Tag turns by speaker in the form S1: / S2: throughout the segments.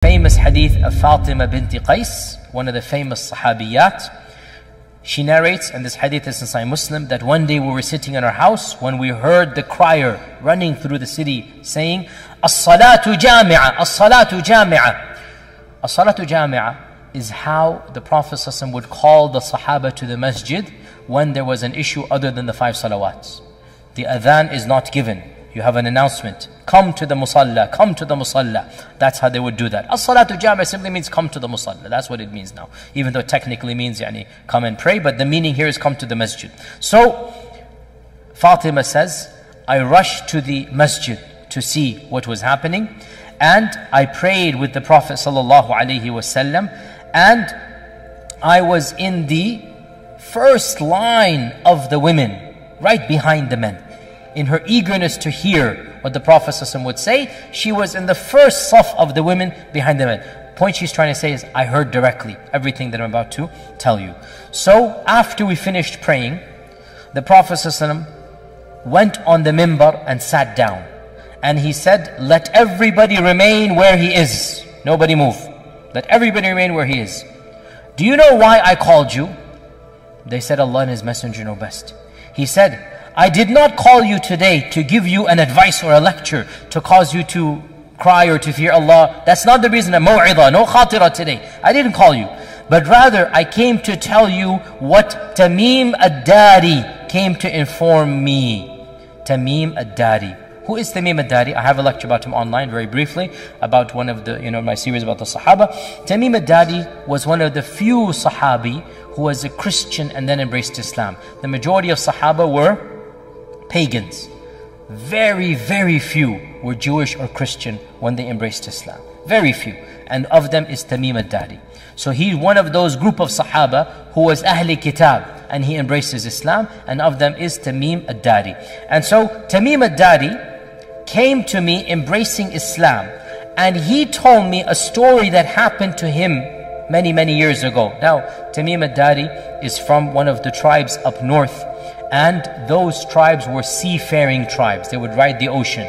S1: Famous hadith of Fatima Bint Kajs, one of the famous sahabiyat. She narrates, and this hadith is in Sahih Muslim, that one day we were sitting in our house when we heard the crier running through the city saying, As-salatu jami'a, as-salatu jami'a. As-salatu jami'a is how the Prophet ﷺ would call the Sahaba to the masjid when there was an issue other than the 5 salawats. The adhan is not given. You have an announcement. Come to the musalla, come to the musalla. That's how they would do that. As-salatu jami'a simply means come to the musalla. That's what it means now. Even though it technically means come and pray, but the meaning here is come to the masjid. So, Fatima says, I rushed to the masjid to see what was happening. And I prayed with the Prophet ﷺ. And I was in the first line of the women, right behind the men. In her eagerness to hear what the Prophet ﷺ would say, she was in the first saf of the women behind the men. Point she's trying to say is, I heard directly everything that I'm about to tell you. So after we finished praying, the Prophet ﷺ went on the mimbar and sat down. And he said, let everybody remain where he is. Nobody move. Let everybody remain where he is. Do you know why I called you? They said, Allah and His Messenger know best. He said, I did not call you today to give you an advice or a lecture to cause you to cry or to fear Allah. That's not the reason. Maw'idah, no khatira today. I didn't call you. But rather, I came to tell you what Temim Dari came to inform me. Temim Dari. Who is Temim Dari? I have a lecture about him online very briefly, about one of the, my series about the Sahaba. Temim Dari was one of the few Sahabi who was a Christian and then embraced Islam. The majority of Sahaba were pagans. Very, very few were Jewish or Christian when they embraced Islam. Very few. And of them is Temim Dari. So he's one of those group of Sahaba who was Ahli Kitab and he embraces Islam, and of them is Temim Dari. And so Temim Dari came to me embracing Islam, and he told me a story that happened to him many, many years ago. Now, Temim Dari is from one of the tribes up north, and those tribes were seafaring tribes. They would ride the ocean.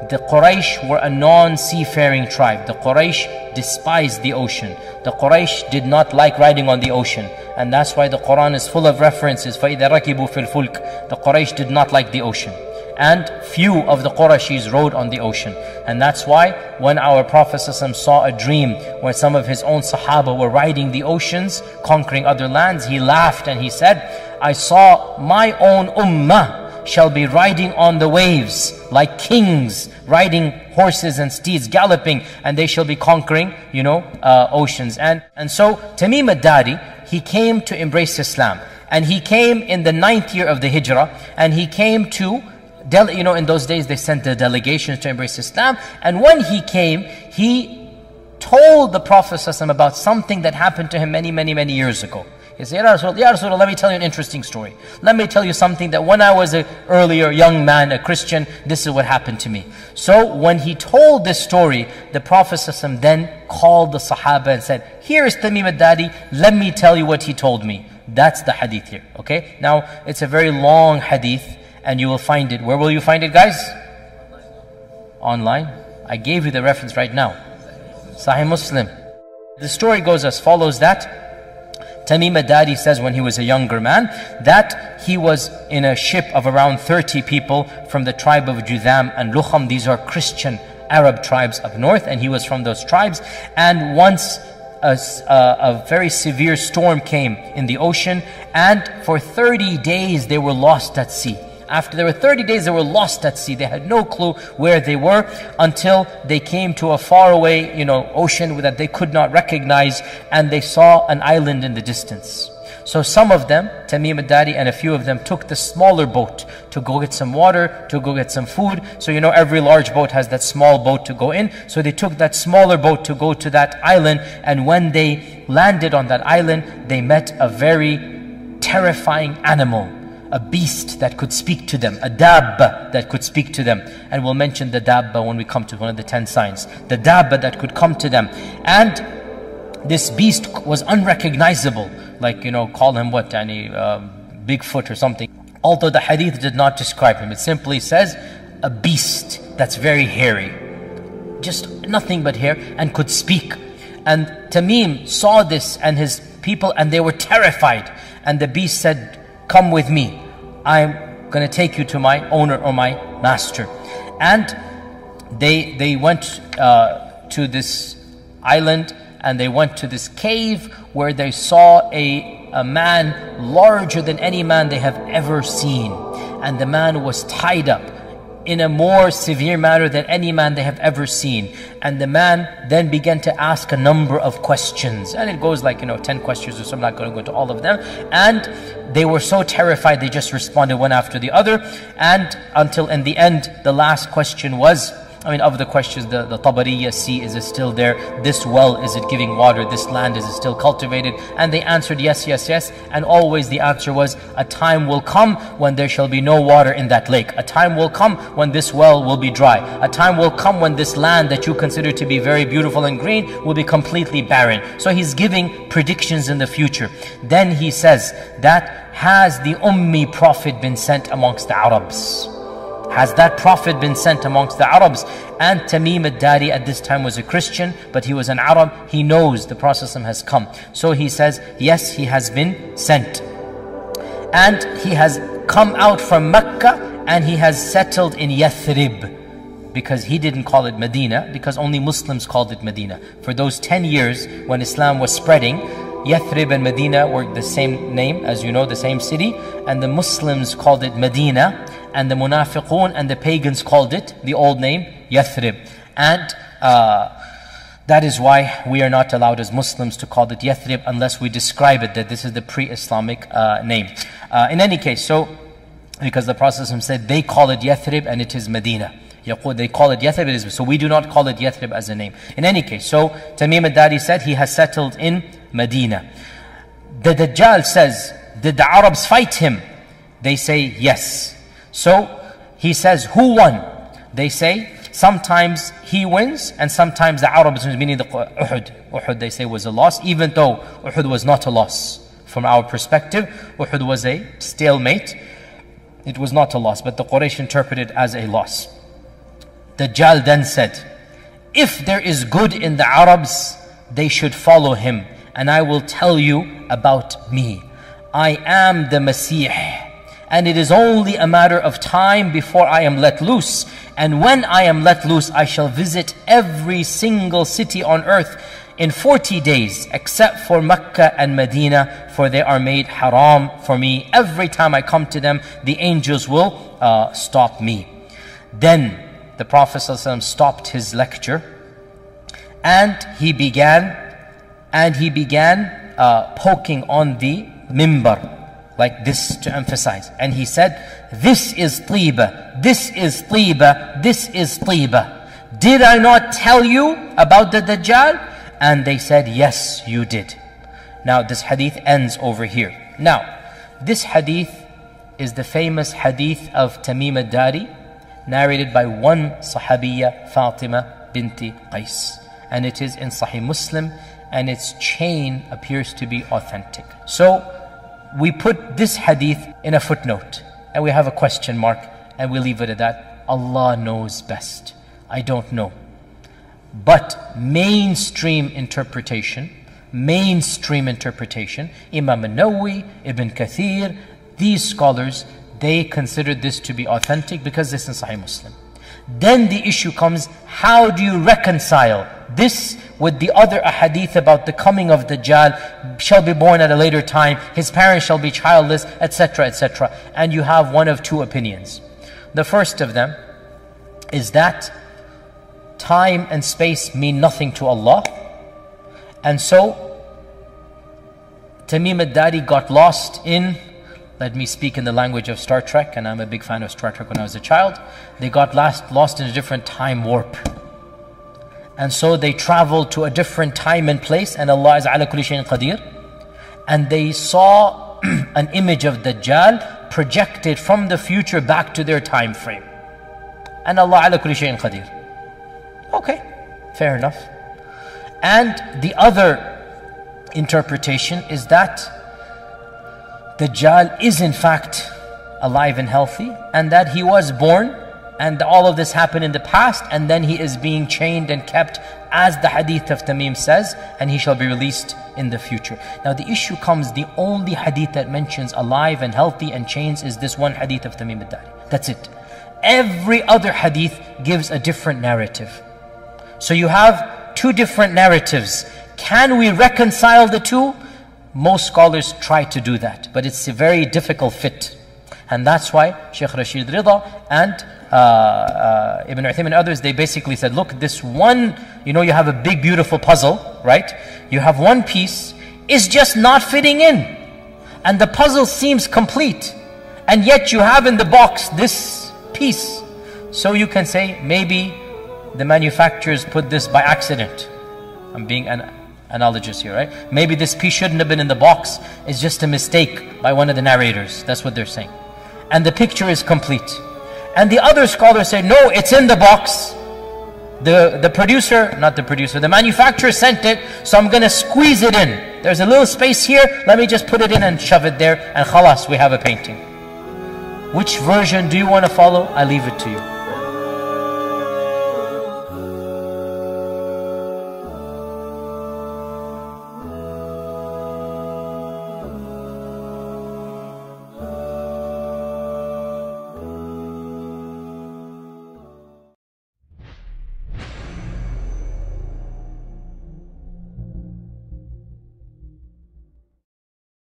S1: The Quraysh were a non-seafaring tribe. The Quraysh despised the ocean. The Quraysh did not like riding on the ocean. And that's why the Quran is full of references. فَإِذَا رَكِبُوا فِي الْفُلْكِ. The Quraysh did not like the ocean. And few of the Qurayshis rode on the ocean. And that's why when our Prophet ﷺ saw a dream where some of his own Sahaba were riding the oceans, conquering other lands, he laughed and he said, I saw my own ummah shall be riding on the waves like kings, riding horses and steeds, galloping, and they shall be conquering, oceans. And so Temim Dari, he came to embrace Islam. And he came in the 9th year of the Hijrah, and he came to in those days they sent the delegations to embrace Islam. And when he came, he told the Prophet ﷺ about something that happened to him many, many, many years ago. He said, Ya Rasulullah, let me tell you an interesting story. Let me tell you something that when I was an earlier young man, a Christian, this is what happened to me. So when he told this story, the Prophet ﷺ then called the Sahaba and said, here is Temim Dari, let me tell you what he told me. That's the hadith here, okay? Now, it's a very long hadith, and you will find it. Where will you find it, guys? Online. I gave you the reference right now. Sahih Muslim. The story goes as follows, that Temim Dari says when he was a younger man, that he was in a ship of around 30 people from the tribe of Judham and Lukham. These are Christian Arab tribes up north, and he was from those tribes. And once a very severe storm came in the ocean, and for 30 days they were lost at sea. After there were 30 days, they were lost at sea. They had no clue where they were until they came to a faraway, ocean that they could not recognize, and they saw an island in the distance. So some of them, Temim Dari and a few of them, took the smaller boat to go get some water, to go get some food. So every large boat has that small boat to go in. So they took that smaller boat to go to that island, and when they landed on that island, they met a very terrifying animal. A beast that could speak to them, a dabba that could speak to them. And we'll mention the dabba when we come to one of the 10 signs. The dabba that could come to them. And this beast was unrecognizable. Like, call him what? Bigfoot or something. Although the hadith did not describe him. It simply says, a beast that's very hairy. just nothing but hair, and could speak. And Temim saw this and his people, and they were terrified. And the beast said, "Come with me. I'm going to take you to my owner or my master." And they went to this island, and they went to this cave where they saw a man larger than any man they have ever seen. And the man was tied up in a more severe manner than any man they have ever seen. And the man then began to ask a number of questions. And it goes like, 10 questions or so. I'm not going to go into all of them. And they were so terrified, they just responded one after the other. And until in the end, the last question was, of the questions, the Tabariya sea, is it still there? This well, is it giving water? This land, is it still cultivated? And they answered yes, yes, yes. And always the answer was, a time will come when there shall be no water in that lake. A time will come when this well will be dry. A time will come when this land that you consider to be very beautiful and green will be completely barren. So he's giving predictions in the future. Then he says that, has the Ummi Prophet been sent amongst the Arabs? Has that Prophet been sent amongst the Arabs? And Temim Dari at this time was a Christian, but he was an Arab. He knows the Prophet has come. So he says, yes, he has been sent. And he has come out from Mecca, and he has settled in Yathrib. Because he didn't call it Medina, because only Muslims called it Medina. For those 10 years when Islam was spreading, Yathrib and Medina were the same name, as you know, the same city. And the Muslims called it Medina, and the Munafiqun and the pagans called it the old name, Yathrib. And that is why we are not allowed as Muslims to call it Yathrib unless we describe it, that this is the pre-Islamic name. In any case, so, because the Prophet said they call it Yathrib and it is Medina. They call it Yathrib, so we do not call it Yathrib as a name. In any case, so Temim Dari said he has settled in Medina. The Dajjal says, did the Arabs fight him? They say yes. So he says, who won? They say, sometimes he wins and sometimes the Arabs wins, meaning the Uhud. Uhud, they say, was a loss, even though Uhud was not a loss. From our perspective, Uhud was a stalemate. It was not a loss, but the Quraysh interpreted it as a loss. Dajjal then said, if there is good in the Arabs, they should follow him. And I will tell you about me. I am the Masih. And it is only a matter of time before I am let loose. And when I am let loose, I shall visit every single city on earth in 40 days, except for Mecca and Medina, for they are made haram for me. Every time I come to them, the angels will stop me. Then the Prophet ﷺ stopped his lecture, and he began poking on the mimbar, like this, to emphasize. And he said, this is Tiba, this is Tiba, this is Tiba. Did I not tell you about the Dajjal? And they said, yes, you did. Now this hadith ends over here. Now, this hadith is the famous hadith of Temim Dari, narrated by one ashabiyya, Fatima Bint Kajs. And it is in Sahih Muslim, and its chain appears to be authentic. So, we put this hadith in a footnote, and we have a question mark, and we leave it at that. Allah knows best. I don't know. But mainstream interpretation, Imam An-Nawawi, Ibn Kathir, these scholars, they considered this to be authentic because this is Sahih Muslim. Then the issue comes, how do you reconcile this with the other ahadith about the coming of Dajjal, shall be born at a later time, his parents shall be childless, etc., etc. And you have one of two opinions. The first of them is that time and space mean nothing to Allah. And so, Temim Dari got lost in, let me speak in the language of Star Trek, and I'm a big fan of Star Trek when I was a child. They got lost in a different time warp. And so they traveled to a different time and place, and Allah is ala kulli shayin qadir. And they saw an image of Dajjal projected from the future back to their time frame. And Allah ala kulli shayin qadir. Okay, fair enough. And the other interpretation is that Dajjal is in fact alive and healthy, and that he was born and all of this happened in the past, and then he is being chained and kept as the hadith of Temim says, and he shall be released in the future. Now the issue comes, the only hadith that mentions alive and healthy and chains is this one hadith of Temim Dari. That's it. Every other hadith gives a different narrative. So you have two different narratives. Can we reconcile the two? Most scholars try to do that, but it's a very difficult fit. And that's why Shaykh Rashid Rida and Ibn Uthaymin and others, they basically said, look, this one, you know, you have a big beautiful puzzle, right? You have one piece, is just not fitting in. And the puzzle seems complete. And yet you have in the box this piece. So you can say, maybe the manufacturers put this by accident. I'm being analogous here, right? Maybe this piece shouldn't have been in the box. It's just a mistake by one of the narrators. That's what they're saying. And the picture is complete. And the other scholars say, no, it's in the box. The manufacturer sent it, so I'm going to squeeze it in. There's a little space here, let me just put it in and shove it there, and khalas, we have a painting. Which version do you want to follow? I leave it to you.